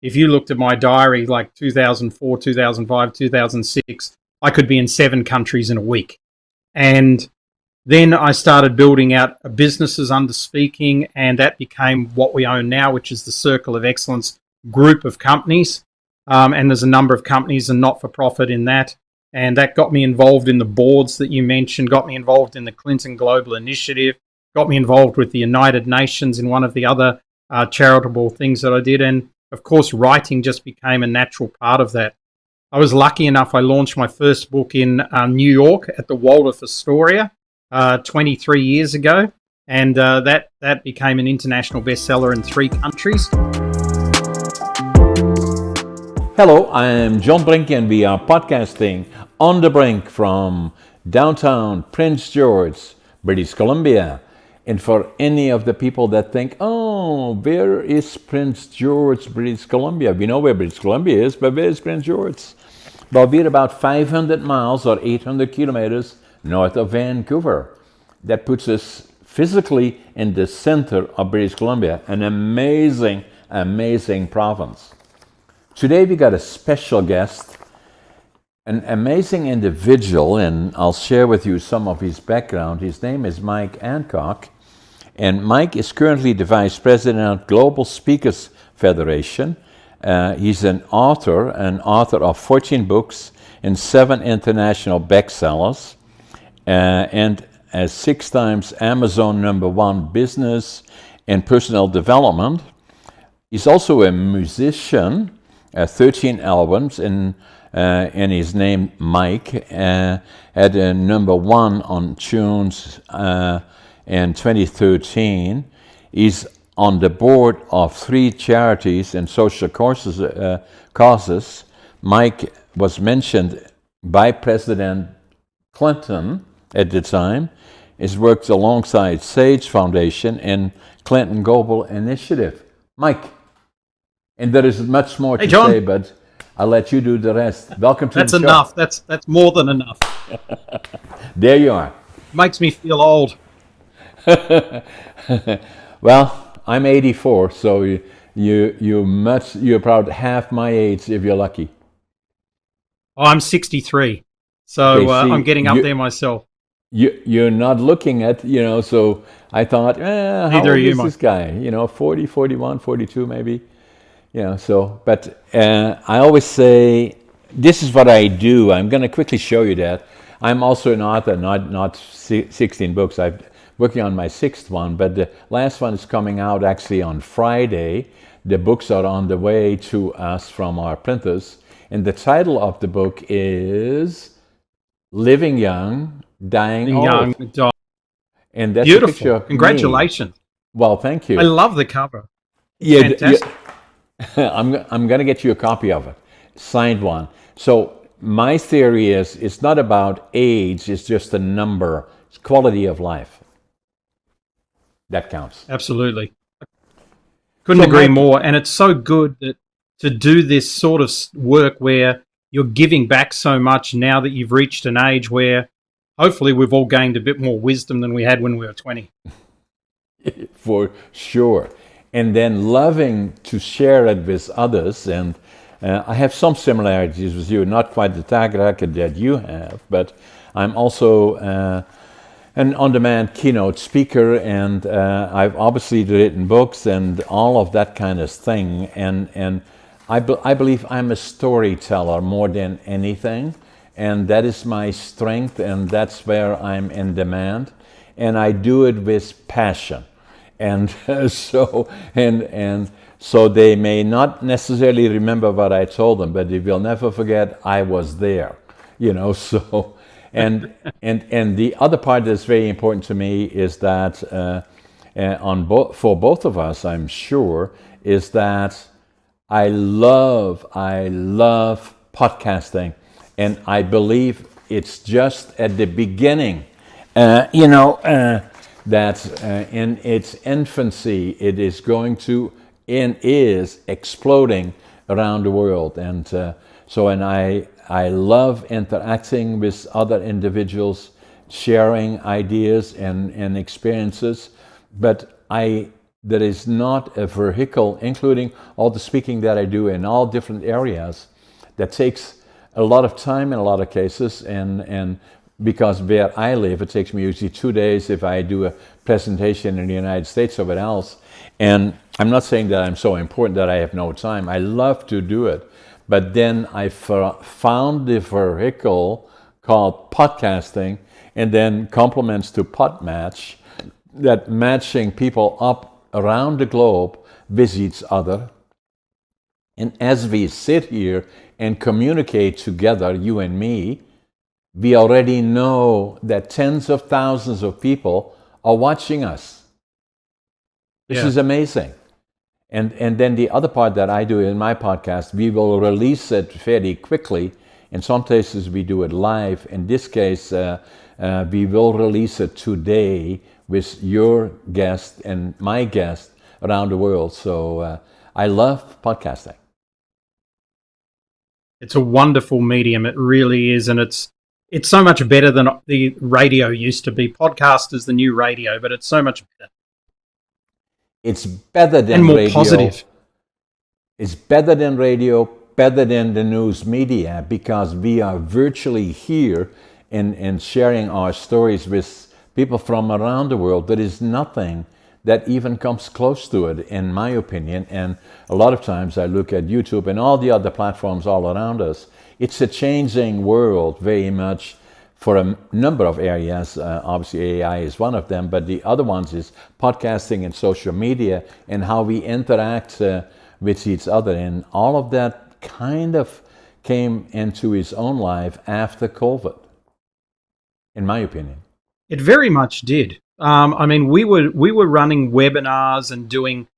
if you looked at my diary, like 2004, 2005, 2006, I could be in 7 countries in a week. And then I started building out businesses under speaking, and that became what we own now, which is the Circle of Excellence group of companies. And there's a number of companies and not-for-profit in that. And that got me involved in the boards that you mentioned, got me involved in the Clinton Global Initiative, got me involved with the United Nations in one of the other charitable things that I did. And, of course, writing just became a natural part of that. I was lucky enough, I launched my first book in New York at the Waldorf Astoria 23 years ago. And that became an international bestseller in 3 countries. Hello, I am John Brink and we are podcasting on the Brink from downtown Prince George, British Columbia. And for any of the people that think, oh, where is Prince George, British Columbia? We know where British Columbia is, but where is Prince George? Well, we're about 500 miles or 800 kilometers north of Vancouver. That puts us physically in the center of British Columbia, an amazing, amazing province. Today we got a special guest, an amazing individual, and I'll share with you some of his background. His name is Mike Handcock, and Mike is currently the Vice President of Global Speakers Federation. He's an author of 14 books and 7 international bestsellers, and 6 times Amazon #1 business and personal development. He's also a musician. 13 albums, and his name Mike had a #1 on tunes in 2013. He's on the board of 3 charities and social causes. Mike was mentioned by President Clinton at the time. He's worked alongside Sage Foundation and Clinton Global Initiative. Mike. And there is much more to say, but I'll let you do the rest. Welcome to the show. That's enough. That's more than enough. There you are. Makes me feel old. Well, I'm 84, so you're about half my age if you're lucky. Oh, I'm 63, so okay, see, I'm getting up there myself. You're not looking at, so I thought, how old is this guy? 40, 41, 42 maybe. But I always say, this is what I do. I'm going to quickly show you that. I'm also an author, not 16 books. I'm working on my 6th one, but the last one is coming out actually on Friday. The books are on the way to us from our printers. And the title of the book is Living Young, Dying Old. And that's beautiful. A picture of Congratulations. Me. Well, thank you. I love the cover. Yeah, fantastic. I'm going to get you a copy of it, signed one. So my theory is it's not about age, it's just a number. It's quality of life. That counts. Absolutely. Couldn't agree more. And it's so good that to do this sort of work where you're giving back so much now that you've reached an age where hopefully we've all gained a bit more wisdom than we had when we were 20. For sure. And then loving to share it with others. And I have some similarities with you, not quite the track record that you have, but I'm also an on-demand keynote speaker, and I've obviously written books and all of that kind of thing. And I believe I'm a storyteller more than anything, and that is my strength, and that's where I'm in demand. And I do it with passion. And so they may not necessarily remember what I told them, but they will never forget I was there, so, and the other part that's very important to me is that, for both of us, I'm sure, is that I love podcasting, and I believe it's just at the beginning, that in its infancy, it is going to and is exploding around the world. And I love interacting with other individuals, sharing ideas and experiences. But there is not a vehicle, including all the speaking that I do in all different areas, that takes a lot of time in a lot of cases, and because where I live, it takes me usually 2 days if I do a presentation in the United States or whatever else. And I'm not saying that I'm so important that I have no time. I love to do it. But then I found the vehicle called podcasting, and then complements to Podmatch, that matching people up around the globe with each other. And as we sit here and communicate together, you and me, we already know that tens of thousands of people are watching us. This is amazing. And then the other part that I do in my podcast, we will release it fairly quickly. In some cases, we do it live. In this case, we will release it today with your guest and my guest around the world. So I love podcasting. It's a wonderful medium. It really is. And it's so much better than the radio used to be. Podcast is the new radio, but it's so much better. It's better than and more radio. Positive. It's better than radio, better than the news media, because we are virtually here and sharing our stories with people from around the world. There is nothing that even comes close to it, in my opinion. And a lot of times I look at YouTube and all the other platforms all around us. It's a changing world very much for a number of areas. Obviously AI is one of them, but the other ones is podcasting and social media and how we interact with each other. And all of that kind of came into its own life after COVID, in my opinion. It very much did. I mean, we were running webinars and doing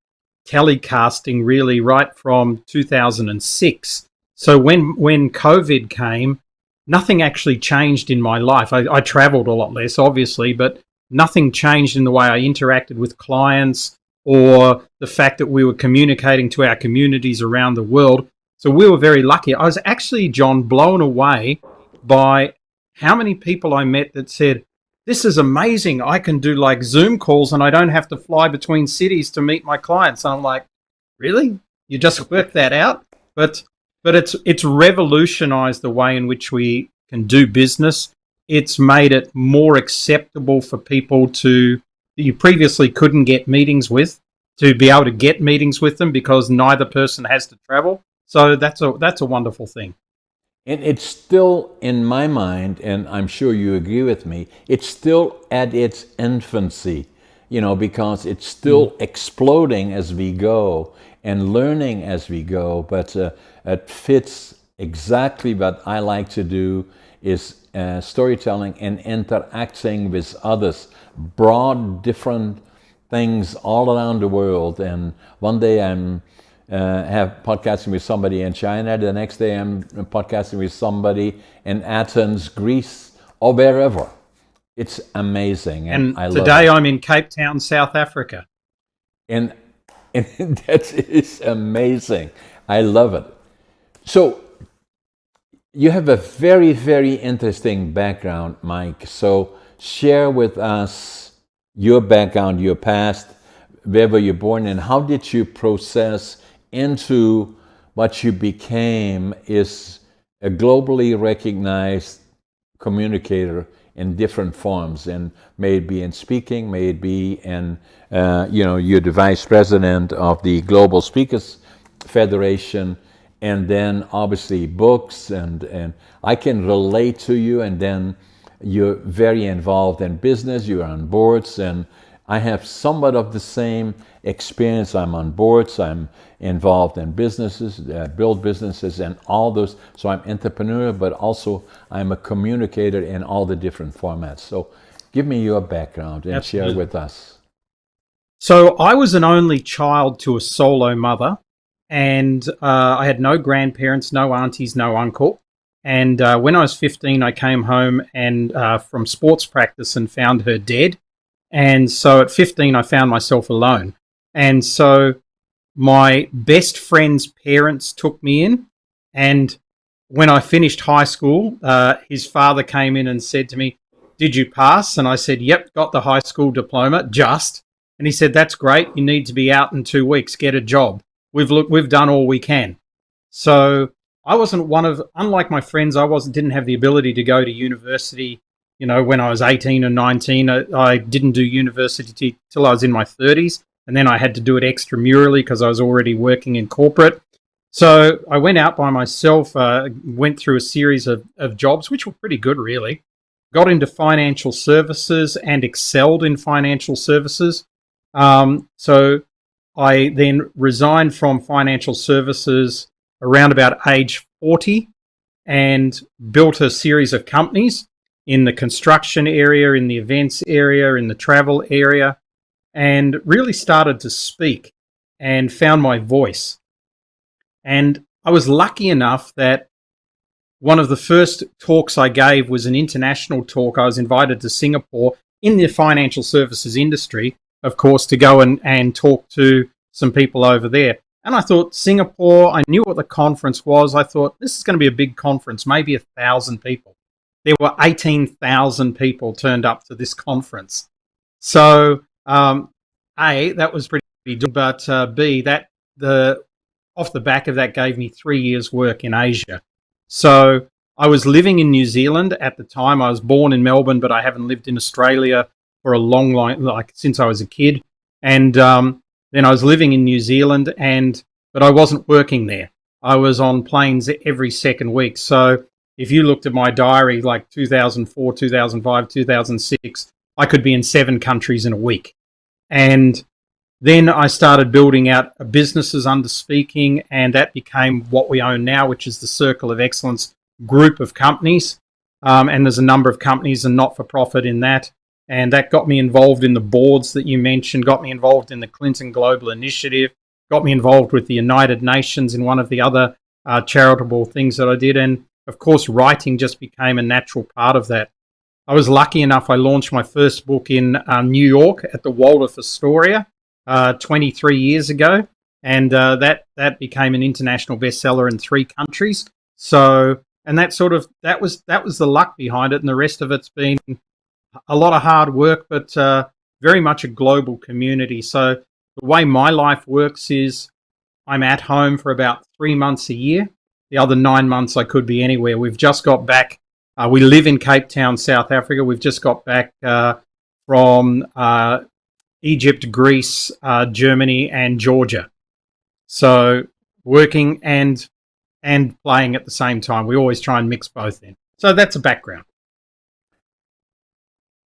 telecasting really right from 2006. So when COVID came, nothing actually changed in my life. I traveled a lot less, obviously, but nothing changed in the way I interacted with clients or the fact that we were communicating to our communities around the world. So we were very lucky. I was actually, John, blown away by how many people I met that said, this is amazing. I can do like Zoom calls and I don't have to fly between cities to meet my clients. And I'm like, really? You just worked that out? But it's revolutionized the way in which we can do business. It's made it more acceptable for people that you previously couldn't get meetings with, to be able to get meetings with them because neither person has to travel. So that's a wonderful thing. And it's still, in my mind, and I'm sure you agree with me, it's still at its infancy, because it's still exploding as we go and learning as we go. But it fits exactly what I like to do, is storytelling and interacting with others, broad, different things all around the world. And one day I'm have podcasting with somebody in China. The next day I'm podcasting with somebody in Athens, Greece, or wherever. It's amazing. And I today love it. I'm in Cape Town, South Africa. And that is amazing. I love it. So you have a very, very interesting background, Mike. So share with us your background, your past, where were you born, and how did you process into what you became is a globally recognized communicator in different forms, and maybe in speaking, maybe in, you're the vice president of the Global Speakers Federation, and then obviously books, and I can relate to you, and then you're very involved in business, you're on boards, and I have somewhat of the same experience. I'm on boards, I'm involved in businesses, build businesses and all those. So I'm entrepreneur, but also I'm a communicator in all the different formats. So give me your background and Absolutely. Share with us. So I was an only child to a solo mother, and I had no grandparents, no aunties, no uncle. And when I was 15, I came home and from sports practice and found her dead. And so at 15, I found myself alone. And so my best friend's parents took me in. And when I finished high school, his father came in and said to me, "Did you pass?" And I said, "Yep, got the high school diploma, just." And he said, "That's great. You need to be out in 2 weeks. Get a job. We've done all we can." So I wasn't unlike my friends, didn't have the ability to go to university. When I was 18 and 19, I didn't do university till I was in my 30s. And then I had to do it extramurally because I was already working in corporate. So I went out by myself, went through a series of jobs, which were pretty good, really. Got into financial services and excelled in financial services. So I then resigned from financial services around about age 40 and built a series of companies in the construction area, in the events area, in the travel area, and really started to speak and found my voice. And I was lucky enough that one of the first talks I gave was an international talk. I was invited to Singapore in the financial services industry, of course, to go and talk to some people over there. And I thought, Singapore, I knew what the conference was. I thought, this is going to be a big conference, maybe 1,000 people. There were 18,000 people turned up to this conference. So, A, that was pretty good, but B, off the back of that gave me 3 years' work in Asia. So I was living in New Zealand at the time. I was born in Melbourne, but I haven't lived in Australia for a long, since I was a kid. And then I was living in New Zealand, but I wasn't working there. I was on planes every second week. So if you looked at my diary, like 2004, 2005, 2006, I could be in 7 countries in a week. And then I started building out businesses under speaking, and that became what we own now, which is the Circle of Excellence group of companies. And there's a number of companies and not-for-profit in that. And that got me involved in the boards that you mentioned, got me involved in the Clinton Global Initiative, got me involved with the United Nations in one of the other charitable things that I did. And, of course, writing just became a natural part of that. I was lucky enough, I launched my first book in New York at the Waldorf Astoria 23 years ago. And that became an international bestseller in 3 countries. So, and that was the luck behind it. And the rest of it's been a lot of hard work, but very much a global community. So the way my life works is I'm at home for about 3 months a year. The other 9 months I could be anywhere. We've just got back. We live in Cape Town, South Africa. We've just got back from Egypt, Greece, Germany, and Georgia. So working and playing at the same time. We always try and mix both in. So that's a background.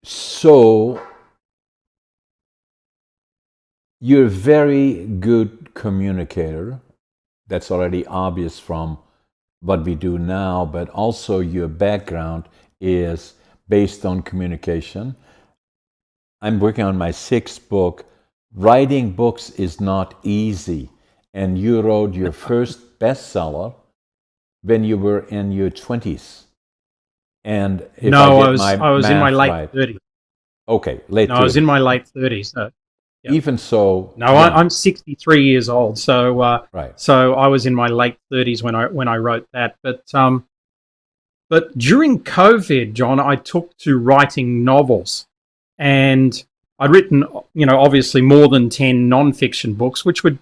So you're a very good communicator. That's already obvious from what we do now, but also your background is based on communication. I'm working on my 6th book. Writing books is not easy. And you wrote your first bestseller when you were in your 20s. And if I was in my late 30s. Okay, late 30s. I was in my late 30s. Yep. Even so, no, yeah. I'm 63 years old. So, right. So I was in my late 30s when I wrote that. But during COVID, John, I took to writing novels, and I'd written, obviously more than 10 non-fiction books, which would,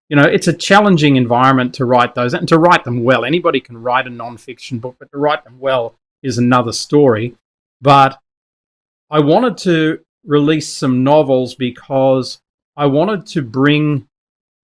it's a challenging environment to write those and to write them well. Anybody can write a non-fiction book, but to write them well is another story. But I wanted to release some novels because I wanted to bring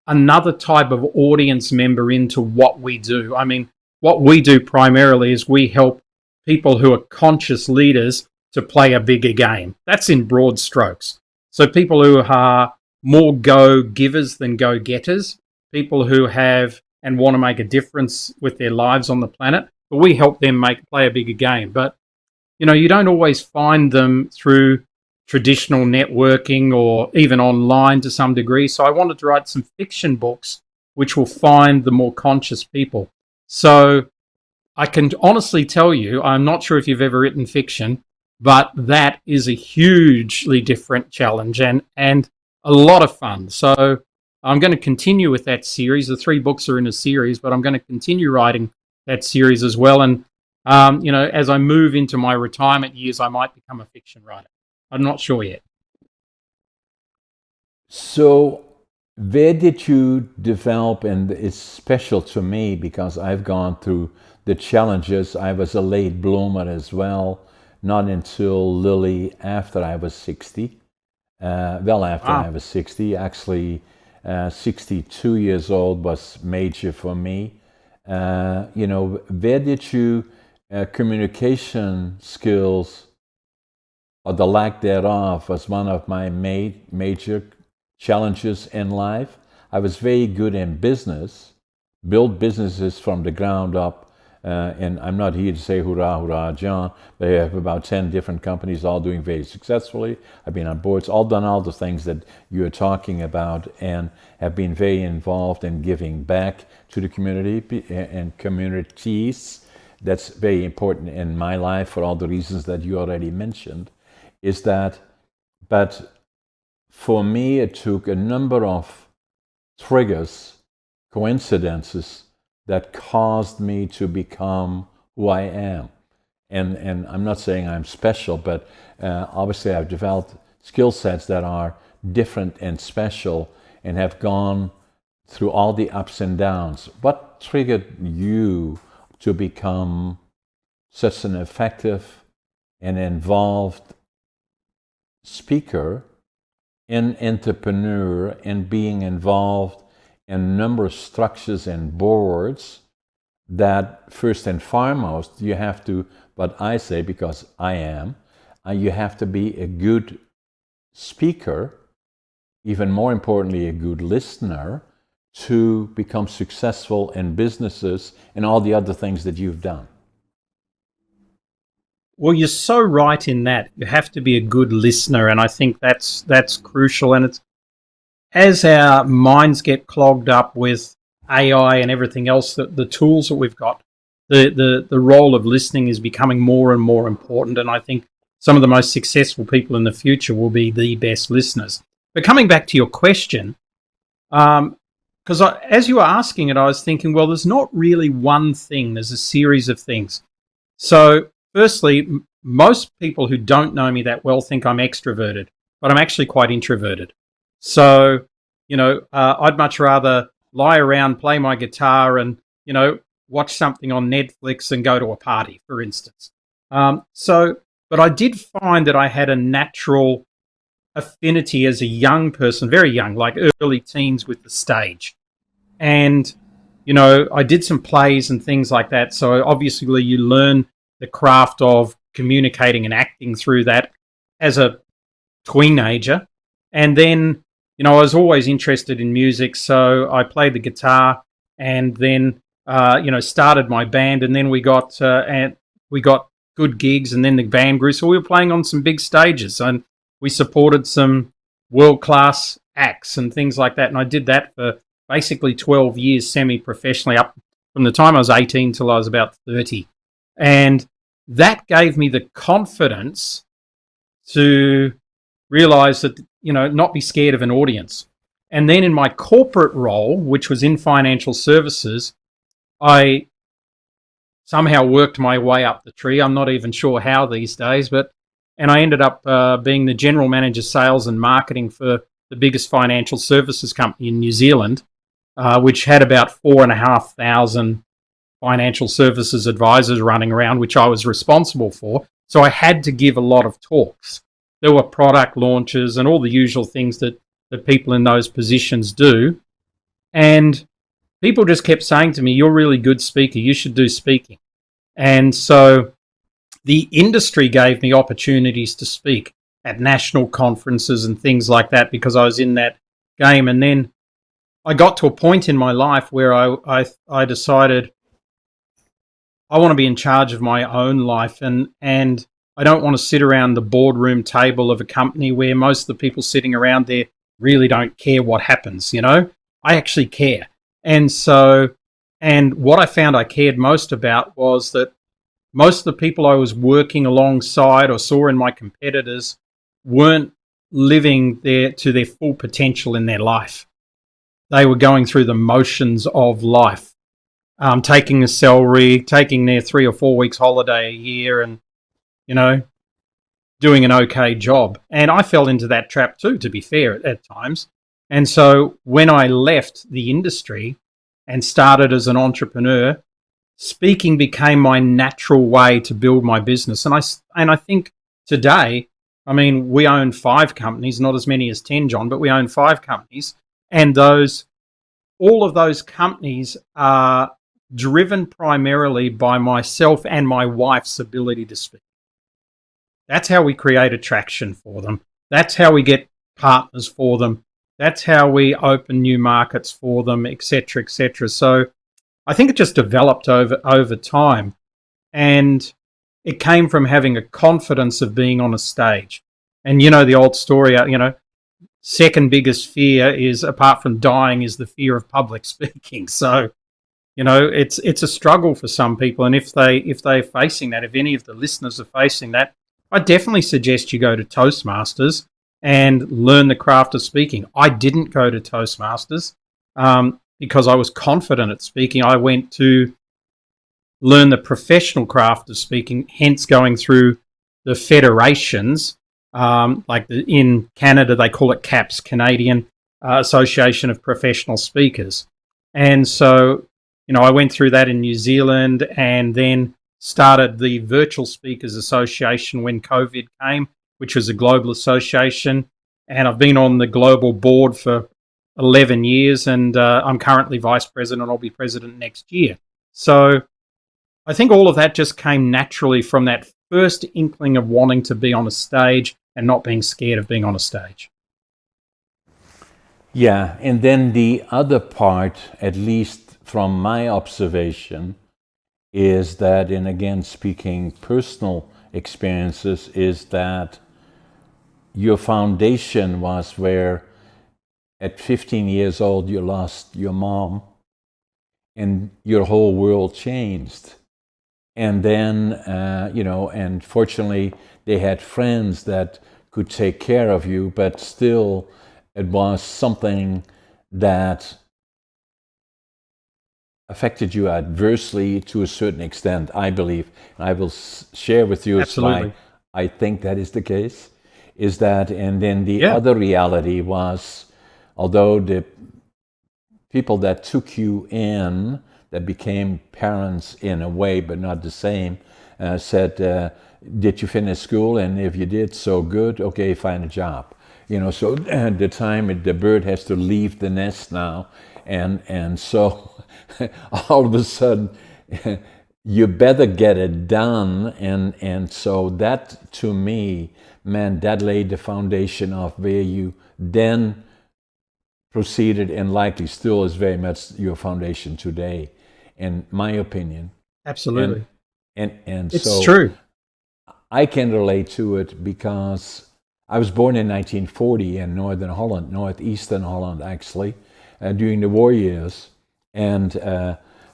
another type of audience member into what we do. I mean, what we do primarily is we help people who are conscious leaders to play a bigger game. That's in broad strokes. So people who are more go-givers than go-getters, people who have and want to make a difference with their lives on the planet, but we help them play a bigger game. But, you don't always find them through traditional networking or even online to some degree. So I wanted to write some fiction books which will find the more conscious people. So I can honestly tell you, I'm not sure if you've ever written fiction, but that is a hugely different challenge and a lot of fun. So I'm going to continue with that series. The 3 books are in a series, but I'm going to continue writing that series as well. And, as I move into my retirement years, I might become a fiction writer. I'm not sure yet. So, where did you develop? And it's special to me because I've gone through the challenges. I was a late bloomer as well, not until Lily after I was 60. After I was 60, actually, 62 years old was major for me. Where did you communication skills or the lack thereof was one of my major challenges in life. I was very good in business, built businesses from the ground up. And I'm not here to say hurrah, hurrah, John. They have about 10 different companies all doing very successfully. I've been on boards, all done all the things that you're talking about, and have been very involved in giving back to the community and communities. That's very important in my life for all the reasons that you already mentioned. But for me, it took a number of triggers, coincidences, that caused me to become who I am. And I'm not saying I'm special, but obviously I've developed skill sets that are different and special and have gone through all the ups and downs. What triggered you to become such an effective and involved speaker and entrepreneur and being involved in a number of structures and boards that first and foremost you have to, what I say because I am, you have to be a good speaker, even more importantly a good listener, to become successful in businesses and all the other things that you've done. Well, you're so right in that. You have to be a good listener, and I think that's crucial. And it's as our minds get clogged up with AI and everything else, the tools that we've got, the role of listening is becoming more and more important. And I think some of the most successful people in the future will be the best listeners. But coming back to your question, because as you were asking it, I was thinking, well, there's not really one thing. There's a series of things. So firstly, most people who don't know me that well think I'm extroverted, but I'm actually quite introverted. So, I'd much rather lie around, play my guitar and, watch something on Netflix and go to a party, for instance. But I did find that I had a natural affinity as a young person, very young, like early teens with the stage. And, I did some plays and things like that. So obviously you learn the craft of communicating and acting through that as a teenager. And then, I was always interested in music, so I played the guitar and then, started my band. And then we got good gigs, and then the band grew. So we were playing on some big stages, and we supported some world-class acts and things like that. And I did that for basically 12 years semi-professionally, up from the time I was 18 till I was about 30. And that gave me the confidence to realize that, not be scared of an audience. And then in my corporate role, which was in financial services, I somehow worked my way up the tree. I'm not even sure how these days, and I ended up being the general manager, sales and marketing for the biggest financial services company in New Zealand, which had about 4,500 financial services advisors running around, which I was responsible for. So I had to give a lot of talks. There were product launches and all the usual things that people in those positions do. And people just kept saying to me, you're a really good speaker, you should do speaking. And so the industry gave me opportunities to speak at national conferences and things like that because I was in that game. And then I got to a point in my life where I decided I want to be in charge of my own life, and I don't want to sit around the boardroom table of a company where most of the people sitting around there really don't care what happens, I actually care. And what I found I cared most about was that most of the people I was working alongside or saw in my competitors weren't living to their full potential in their life. They were going through the motions of life, taking a salary, taking their 3 or 4 weeks holiday a year and, doing an okay job. And I fell into that trap too, to be fair, at times. And so when I left the industry and started as an entrepreneur, speaking became my natural way to build my business. And I think today, I mean, we own 5 companies, not as many as 10, John, but we own 5 companies. And all of those companies are driven primarily by myself and my wife's ability to speak. That's how we create attraction for them. That's how we get partners for them. That's how we open new markets for them, et cetera, et cetera. So I think it just developed over time. And it came from having a confidence of being on a stage. And you know the old story, second biggest fear is, apart from dying, is the fear of public speaking. So, it's a struggle for some people. And if they're facing that, if any of the listeners are facing that, I definitely suggest you go to Toastmasters and learn the craft of speaking. I didn't go to Toastmasters because I was confident at speaking. I went to learn the professional craft of speaking, hence going through the federations. In Canada, they call it CAPS, Canadian Association of Professional Speakers. And so, I went through that in New Zealand and then started the Virtual Speakers Association when COVID came, which was a global association. And I've been on the global board for 11 years, and I'm currently vice president. I'll be president next year. So I think all of that just came naturally from that first inkling of wanting to be on a stage and not being scared of being on a stage. Yeah, and then the other part, at least from my observation, is that, and again speaking personal experiences, is that your foundation was where at 15 years old you lost your mom and your whole world changed. And then, and fortunately they had friends that could take care of you, but still it was something that affected you adversely to a certain extent, I believe. And I will share with you why I think that is the case. Is that, and then the other reality was, although the people that took you in, that became parents in a way, but not the same, said, did you finish school? And if you did, so good, okay, find a job. So at the time the bird has to leave the nest now. And so all of a sudden, you better get it done. And so that, to me, meant that laid the foundation of where you then proceeded, and likely still is very much your foundation today, in my opinion. Absolutely. And it's so true. I can relate to it because I was born in 1940 in northern Holland, northeastern Holland actually, during the war years. And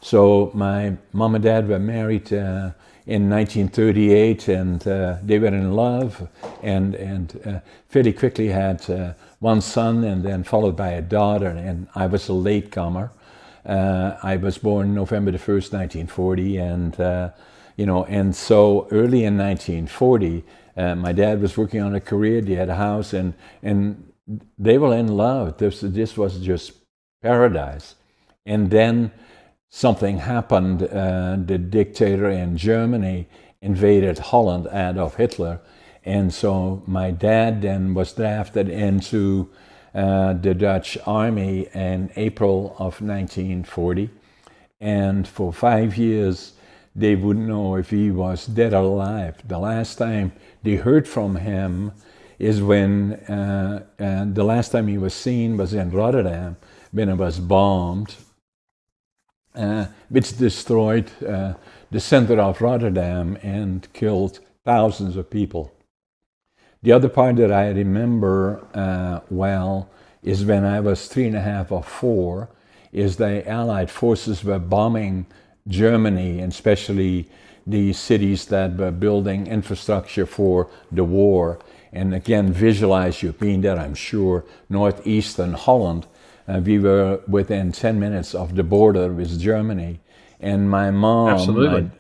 so my mom and dad were married in 1938, and they were in love, and fairly quickly had one son, and then followed by a daughter. And I was a latecomer. I was born November the 1st, 1940, and so early in 1940, my dad was working on a career. They had a house, and they were in love. This was just paradise. And then something happened. The dictator in Germany invaded Holland, Adolf Hitler, and so my dad then was drafted into the Dutch army in April of 1940, and for 5 years they wouldn't know if he was dead or alive. The last time they heard from him is when the last time he was seen was in Rotterdam, when it was bombed, which destroyed the center of Rotterdam and killed thousands of people. The other part that I remember well is when I was 3.5 or 4, is the Allied forces were bombing Germany, and especially the cities that were building infrastructure for the war. And again, visualize you being there, I'm sure, northeastern Holland. We were within 10 minutes of the border with Germany. And my mom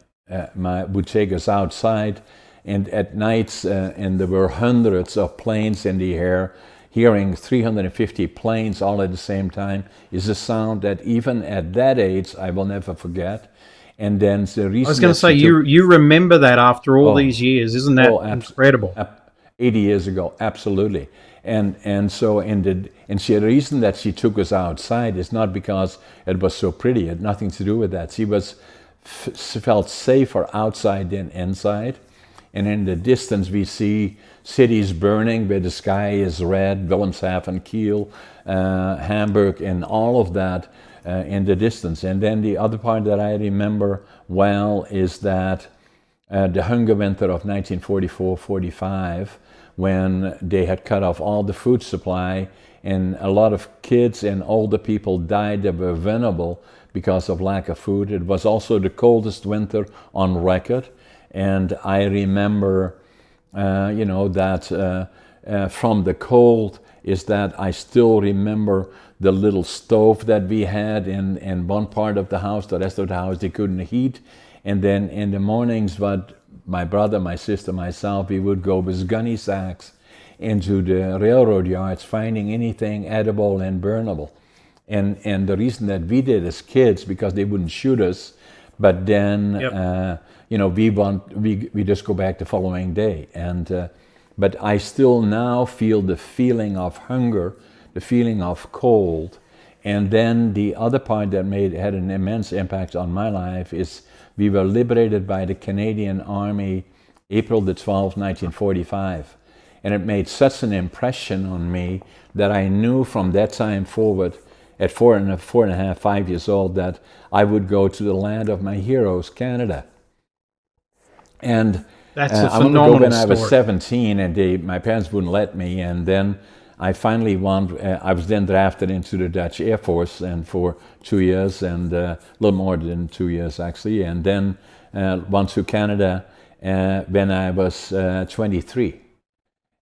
would take us outside, and at nights, and there were hundreds of planes in the air, hearing 350 planes all at the same time is a sound that even at that age I will never forget. And then the reason I was going to say, you remember that after all these years. Isn't that incredible? 80 years ago, absolutely. And so the reason that she took us outside is not because it was so pretty. It had nothing to do with that. She felt safer outside than inside. And in the distance we see cities burning where the sky is red, Wilhelmshaven, Kiel, Hamburg, and all of that in the distance. And then the other part that I remember well is that the hunger winter of 1944-45, when they had cut off all the food supply and a lot of kids and older people died that were vulnerable because of lack of food. It was also the coldest winter on record. And I remember, that from the cold is that I still remember the little stove that we had in one part of the house. The rest of the house they couldn't heat. And then in the mornings, what my brother, my sister, myself, we would go with gunny sacks into the railroad yards, finding anything edible and burnable. And the reason that we did as kids, because they wouldn't shoot us, but then we just go back the following day. And but I still now feel the feeling of hunger, the feeling of cold. And then the other part that had an immense impact on my life is we were liberated by the Canadian Army April the 12th, 1945. And it made such an impression on me that I knew from that time forward, at 5 years old, that I would go to the land of my heroes, Canada. And that's a I wanted to go phenomenal when I was story. 17, and my parents wouldn't let me. And then I finally won. I was then drafted into the Dutch Air Force, and for 2 years, and a little more than 2 years actually. And then went to Canada when I was 23.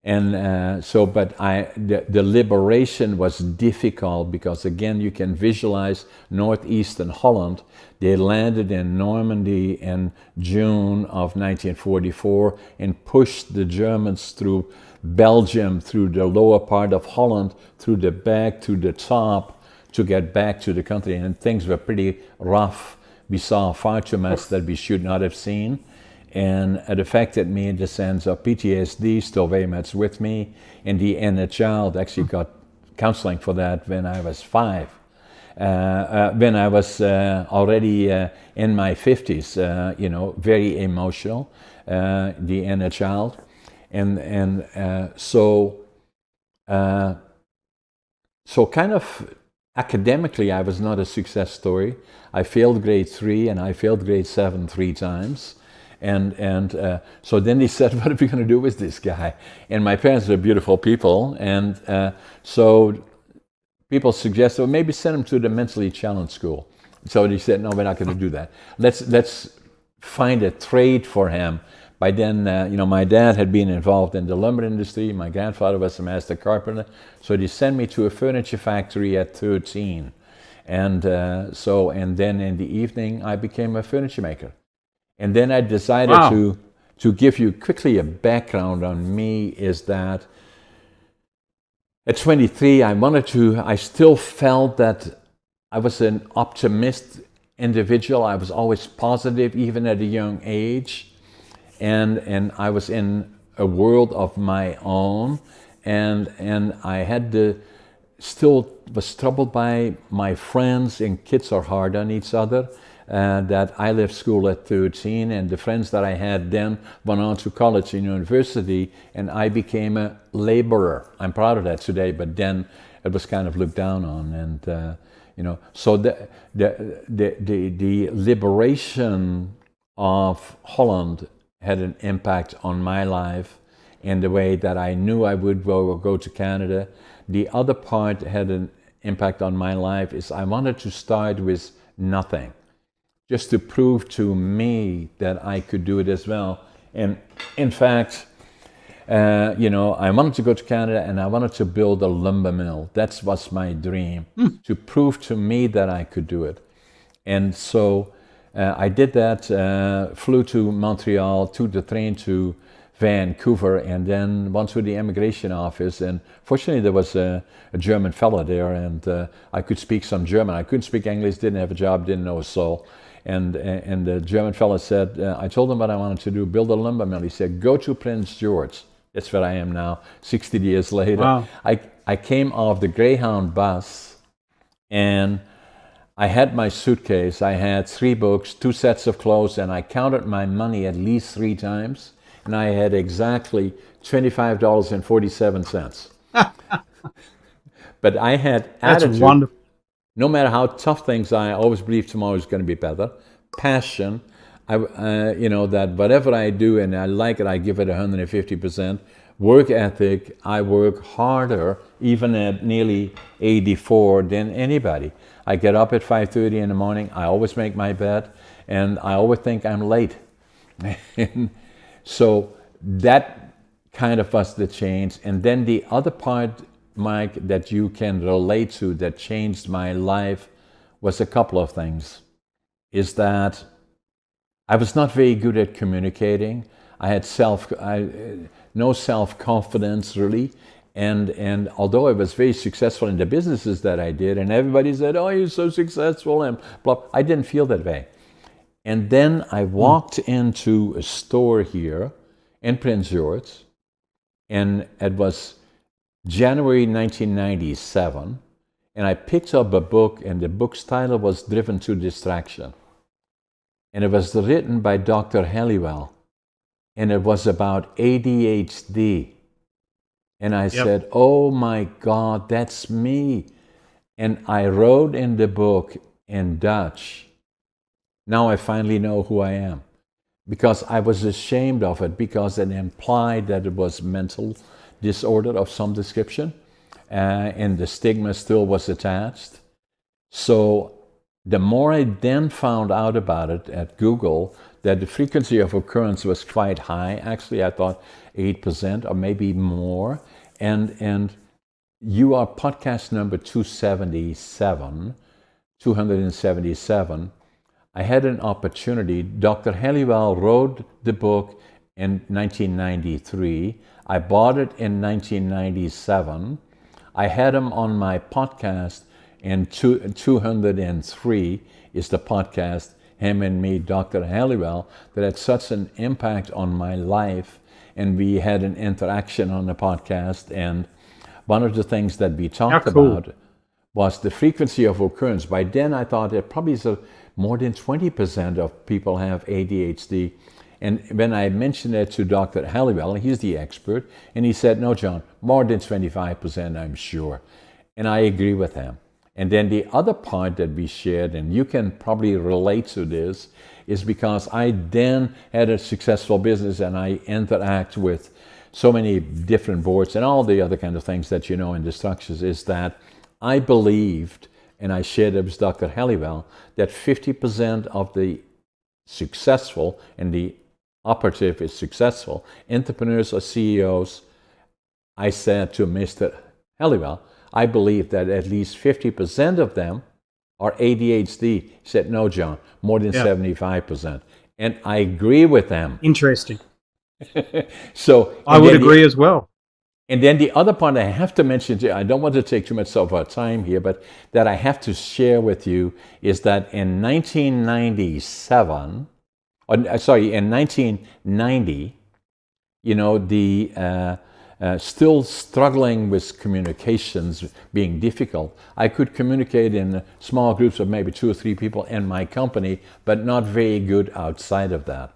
And the liberation was difficult because, again, you can visualize northeastern Holland. They landed in Normandy in June of 1944 and pushed the Germans through Belgium, through the lower part of Holland, through the back to the top to get back to the country. And things were pretty rough. We saw far too much that we should not have seen. And it affected me in the sense of PTSD, still very much with me. And the inner child actually got counseling for that when I was 5. When I was already in my 50s, very emotional, the inner child. So kind of academically, I was not a success story. I failed grade 3 and I failed grade 7 3 times. And so then they said, what are we going to do with this guy? And my parents were beautiful people. And so people suggested, well, maybe send him to the mentally challenged school. So they said, no, we're not going to do that. Let's find a trade for him. By then, my dad had been involved in the lumber industry. My grandfather was a master carpenter. So they sent me to a furniture factory at 13. And then in the evening, I became a furniture maker. And then I decided to give you quickly a background on me is that at 23, I still felt that I was an optimist individual. I was always positive, even at a young age. And I was in a world of my own. And I had still was troubled by my friends, and kids are hard on each other. That I left school at 13, and the friends that I had then went on to college and university, and I became a laborer. I'm proud of that today, but then it was kind of looked down on, and so the liberation of Holland had an impact on my life in the way that I knew I would go to Canada. The other part had an impact on my life is I wanted to start with nothing, just to prove to me that I could do it as well. And in fact, I wanted to go to Canada and I wanted to build a lumber mill. That was my dream, to prove to me that I could do it. And so I did that, flew to Montreal, took the train to Vancouver, and then went through the immigration office. And fortunately, there was a German fella there, and I could speak some German. I couldn't speak English, didn't have a job, didn't know a soul. And the German fella said, I told him what I wanted to do, build a lumber mill. He said, go to Prince George. That's where I am now, 60 years later. Wow. I came off the Greyhound bus, and I had my suitcase. I had 3 books, 2 sets of clothes, and I counted my money at least 3 times. And I had exactly $25.47. But I had attitude. That's wonderful. No matter how tough things are, I always believe tomorrow is going to be better. Passion, that whatever I do and I like it, I give it 150%. Work ethic, I work harder, even at nearly 84, than anybody. I get up at 5:30 in the morning. I always make my bed, and I always think I'm late. So that kind of was the change. And then the other part, Mike, that you can relate to that changed my life was a couple of things. Is that I was not very good at communicating. I had no self-confidence really. And although I was very successful in the businesses that I did, and everybody said, oh, you're so successful, and blah, I didn't feel that way. And then I walked into a store here in Prince George, and it was January 1997, and I picked up a book, and the book's title was Driven to Distraction. And it was written by Dr. Halliwell, and it was about ADHD. And I said, oh my God, that's me. And I wrote in the book in Dutch, now I finally know who I am. Because I was ashamed of it, because it implied that it was mental disorder of some description, and the stigma still was attached. So the more I then found out about it at Google, that the frequency of occurrence was quite high. Actually, I thought 8% or maybe more. And you are podcast number 277. I had an opportunity. Dr. Halliwell wrote the book in 1993. I bought it in 1997. I had him on my podcast, and 203 is the podcast, him and me, Dr. Halliwell, that had such an impact on my life. And we had an interaction on the podcast. And one of the things that we talked about was the frequency of occurrence. By then, I thought that probably more than 20% of people have ADHD. And when I mentioned it to Dr. Halliwell, he's the expert, and he said, no, John, more than 25%, I'm sure. And I agree with him. And then the other part that we shared, and you can probably relate to this, is because I then had a successful business and I interact with so many different boards and all the other kind of things that you know in the structures, is that I believed, and I shared it with Dr. Halliwell, that 50% of the successful, and the operative is successful, entrepreneurs or CEOs, I said to Mr. Halliwell, I believe that at least 50% of them are ADHD. He said, no, John, more than 75%. And I agree with them. Interesting. So I would agree as well. And then the other part I have to mention, I don't want to take too much of our time here, but that I have to share with you is that in 1990, still struggling with communications being difficult. I could communicate in small groups of maybe 2 or 3 people in my company, but not very good outside of that.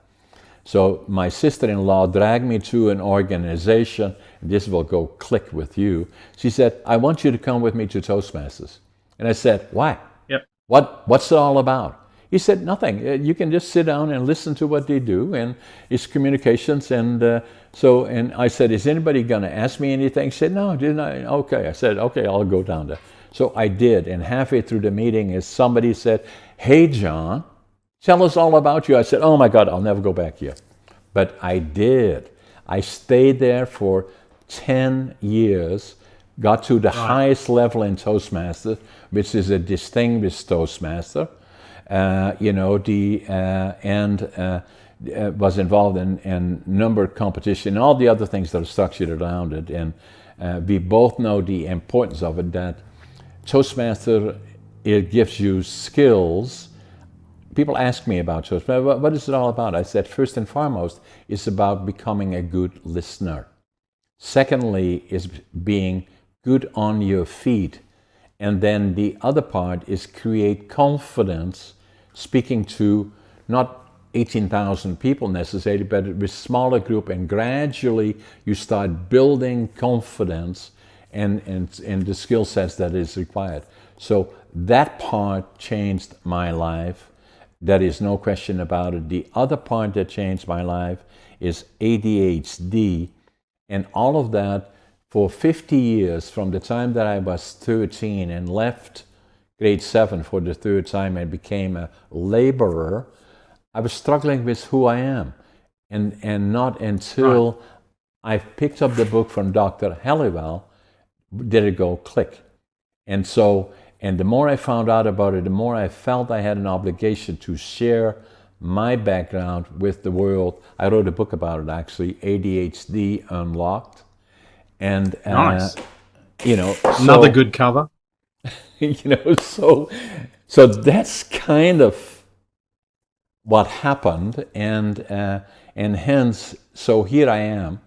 So my sister-in-law dragged me to an organization. This will go click with you. She said, I want you to come with me to Toastmasters. And I said, why? Yep. What's it all about? He said, nothing. You can just sit down and listen to what they do, and it's communications. And and I said, is anybody going to ask me anything? He said, no, didn't I? Okay. I said, okay, I'll go down there. So I did, and halfway through the meeting, somebody said, hey, John, tell us all about you. I said, oh my God, I'll never go back here. But I did. I stayed there for 10 years, got to the highest level in Toastmasters, which is a distinguished Toastmaster. was involved in number competition and all the other things that are structured around it. And we both know the importance of it, that Toastmaster, it gives you skills. People ask me about Toastmaster, what is it all about? I said, first and foremost, it's about becoming a good listener. Secondly, is being good on your feet. And then the other part is create confidence, speaking to not 18,000 people necessarily, but with smaller group, and gradually you start building confidence and the skill sets that is required. So that part changed my life. There is no question about it. The other part that changed my life is ADHD, and all of that for 50 years, from the time that I was 13 and left grade 7 for the third time and became a laborer, I was struggling with who I am. And not until I picked up the book from Dr. Halliwell did it go click. And the more I found out about it, the more I felt I had an obligation to share my background with the world. I wrote a book about it, actually, ADHD Unlocked. And, nice. Another good cover. So that's kind of what happened, and hence, so here I am,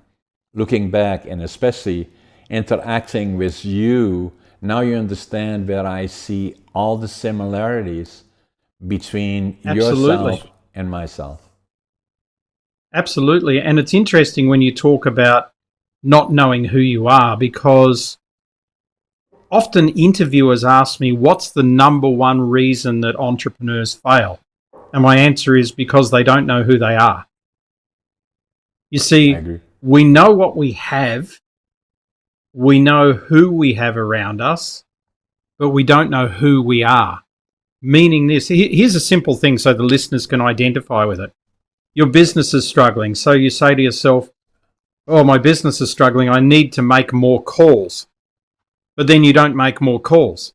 looking back, and especially interacting with you. Now you understand where I see all the similarities between yourself and myself. Absolutely, and it's interesting when you talk about not knowing who you are, because often interviewers ask me, what's the number one reason that entrepreneurs fail? And my answer is because they don't know who they are. You see, we know what we have, we know who we have around us, but we don't know who we are. Meaning this, here's a simple thing so the listeners can identify with it. Your business is struggling, so you say to yourself, oh, my business is struggling, I need to make more calls. But then you don't make more calls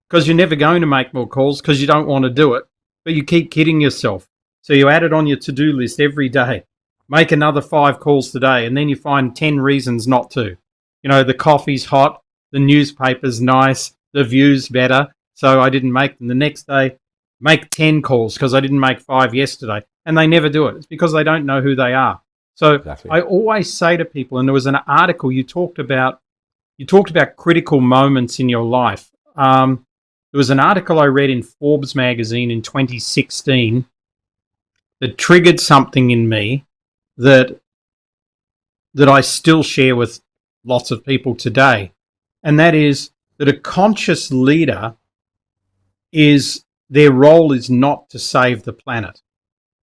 because you're never going to make more calls because you don't want to do it. But you keep kidding yourself. So you add it on your to-do list every day. Make another 5 calls today, and then you find 10 reasons not to. The coffee's hot, the newspaper's nice, the view's better, so I didn't make them. The next day, make 10 calls because I didn't make 5 yesterday. And they never do it. It's because they don't know who they are. So exactly. I always say to people, and there was an article you talked about critical moments in your life. There was an article I read in Forbes magazine in 2016 that triggered something in me that I still share with lots of people today. And that is that a conscious leader their role is not to save the planet.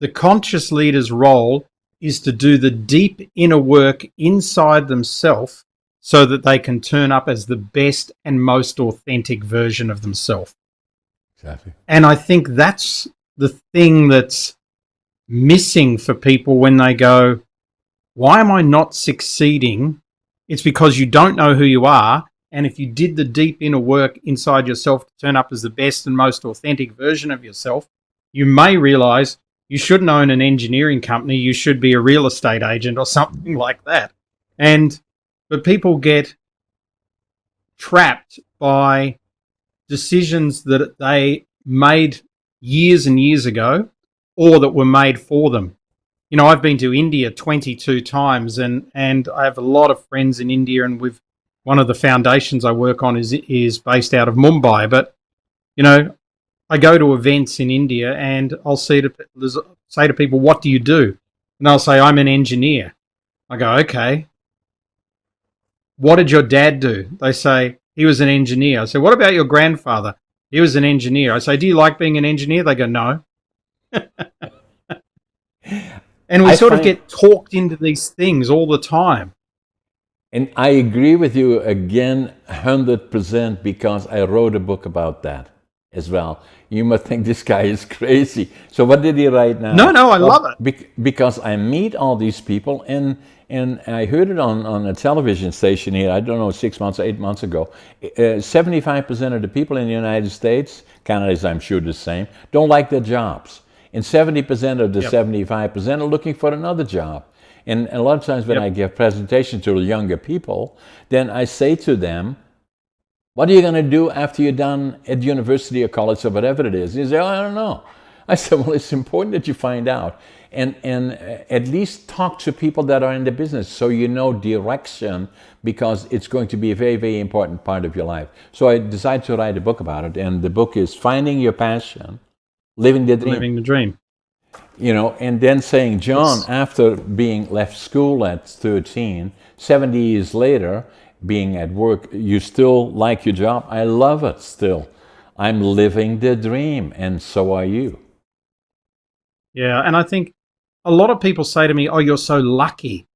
The conscious leader's role is to do the deep inner work inside themselves so that they can turn up as the best and most authentic version of themselves. Exactly. And I think that's the thing that's missing for people when they go, why am I not succeeding? It's because you don't know who you are. And if you did the deep inner work inside yourself to turn up as the best and most authentic version of yourself, you may realize you shouldn't own an engineering company. You should be a real estate agent or something like that. But people get trapped by decisions that they made years and years ago or that were made for them. I've been to India 22 times and I have a lot of friends in India, and one of the foundations I work on is based out of Mumbai. But, I go to events in India and I'll say to people, what do you do? And they'll say, I'm an engineer. I go, okay. What did your dad do? They say, he was an engineer. I say, what about your grandfather? He was an engineer. I say, do you like being an engineer? They go, no. And we sort of get talked into these things all the time. And I agree with you again, 100%, because I wrote a book about that as well. You must think this guy is crazy. So what did he write now? No, I love it. Because I meet all these people, and I heard it on a television station here, I don't know, 6 months, 8 months ago. 75% of the people in the United States, Canada is I'm sure the same, don't like their jobs. And 70% of the 75% are looking for another job. And a lot of times when I give presentations to younger people, then I say to them, what are you going to do after you're done at university or college or whatever it is? And you say, oh, I don't know. I said, well, it's important that you find out and at least talk to people that are in the business so you know direction, because it's going to be a very, very important part of your life. So I decided to write a book about it, and the book is Finding Your Passion, Living the Dream. Living the Dream. You know, and then saying, John, after being left school at 13, 70 years later, being at work, you still like your job? I love it still. I'm living the dream, and so are you. Yeah, and I think a lot of people say to me, oh, you're so lucky.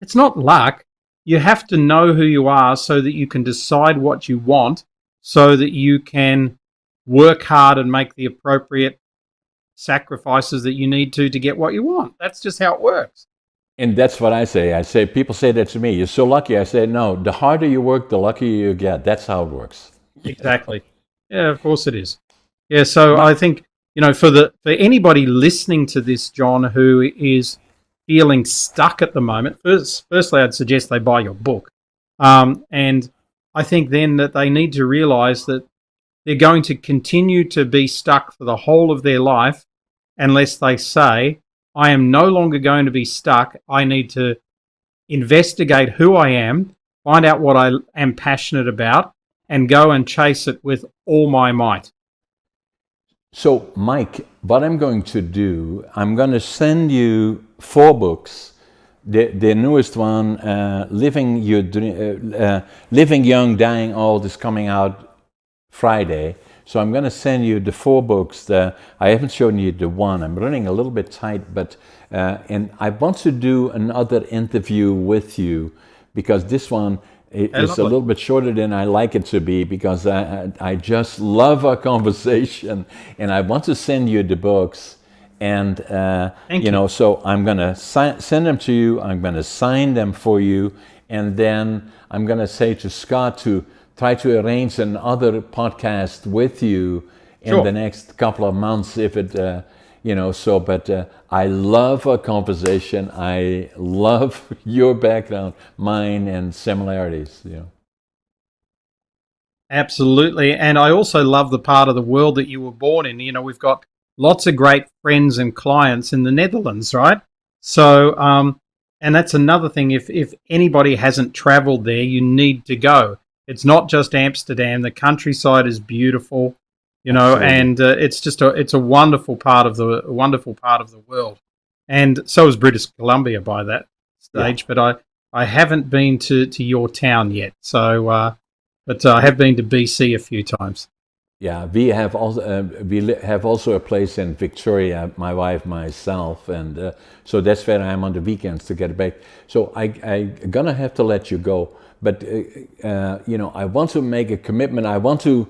It's not luck. You have to know who you are so that you can decide what you want, so that you can work hard and make the appropriate sacrifices that you need to get what you want. That's just how it works. And that's what I say. I say, people say that to me, you're so lucky. I say, no, the harder you work, the luckier you get. That's how it works. Exactly. Yeah, of course it is. Yeah, so I think, you know, for anybody listening to this, John, who is feeling stuck at the moment, firstly, I'd suggest they buy your book. And I think then that they need to realize that they're going to continue to be stuck for the whole of their life unless they say, I am no longer going to be stuck. I need to investigate who I am, find out what I am passionate about, and go and chase it with all my might. So, Mike, what I'm going to do, I'm going to send you 4 books. The newest one, Living Young, Dying Old, is coming out Friday. So I'm going to send you the 4 books. I haven't shown you the one. I'm running a little bit tight, but and I want to do another interview with you, because this one is a little bit shorter than I like it to be, because I just love our conversation, and I want to send you the books. And you know, so I'm going to send them to you. I'm going to sign them for you, and then I'm going to say to Scott to try to arrange another podcast with you in the next couple of months, if it, you know. So, but I love our conversation. I love your background, mine, and similarities. You know. Absolutely, and I also love the part of the world that you were born in. You know, we've got lots of great friends and clients in the Netherlands, right? So, and that's another thing. If anybody hasn't traveled there, you need to go. It's not just Amsterdam. The countryside is beautiful, you know, and it's just it's a wonderful part of the world. And so is British Columbia by that stage. But I haven't been to your town yet. So, but I have been to BC a few times. Yeah, we have also a place in Victoria, my wife, myself, and so that's where I am on the weekends to get back. So I'm gonna have to let you go, but you know, I want to make a commitment. I want to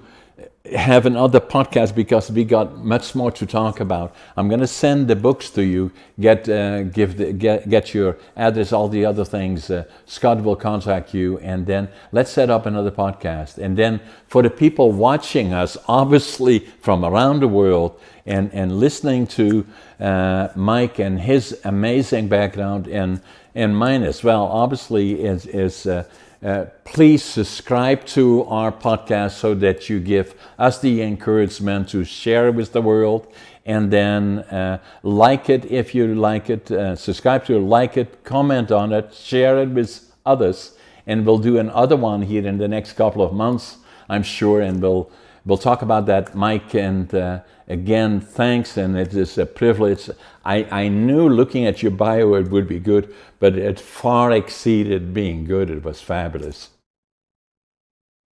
have another podcast because we got much more to talk about. I'm going to send the books to you, get your address, all the other things. Scott will contact you, and then let's set up another podcast. And then for the people watching us, obviously from around the world, and listening to Mike and his amazing background and mine as well, obviously is please subscribe to our podcast so that you give us the encouragement to share it with the world, and then like it if you like it, subscribe to it, like it, comment on it, share it with others, and we'll do another one here in the next couple of months, I'm sure, and we'll talk about that, Mike. And again, thanks, and it is a privilege. I knew looking at your bio it would be good, but it far exceeded being good. It was fabulous.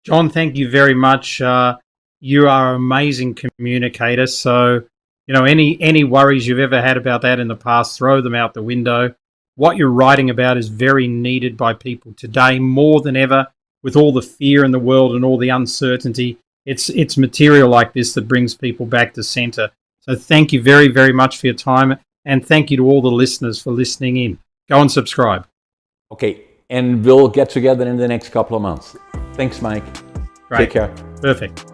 John, thank you very much. You are an amazing communicator. So, you know, any worries you've ever had about that in the past, throw them out the window. What you're writing about is very needed by people today more than ever, with all the fear in the world and all the uncertainty. It's material like this that brings people back to center. So thank you very, very much for your time, and thank you to all the listeners for listening in. Go and subscribe. Okay, and we'll get together in the next couple of months. Thanks, Mike. Great. Take care. Perfect.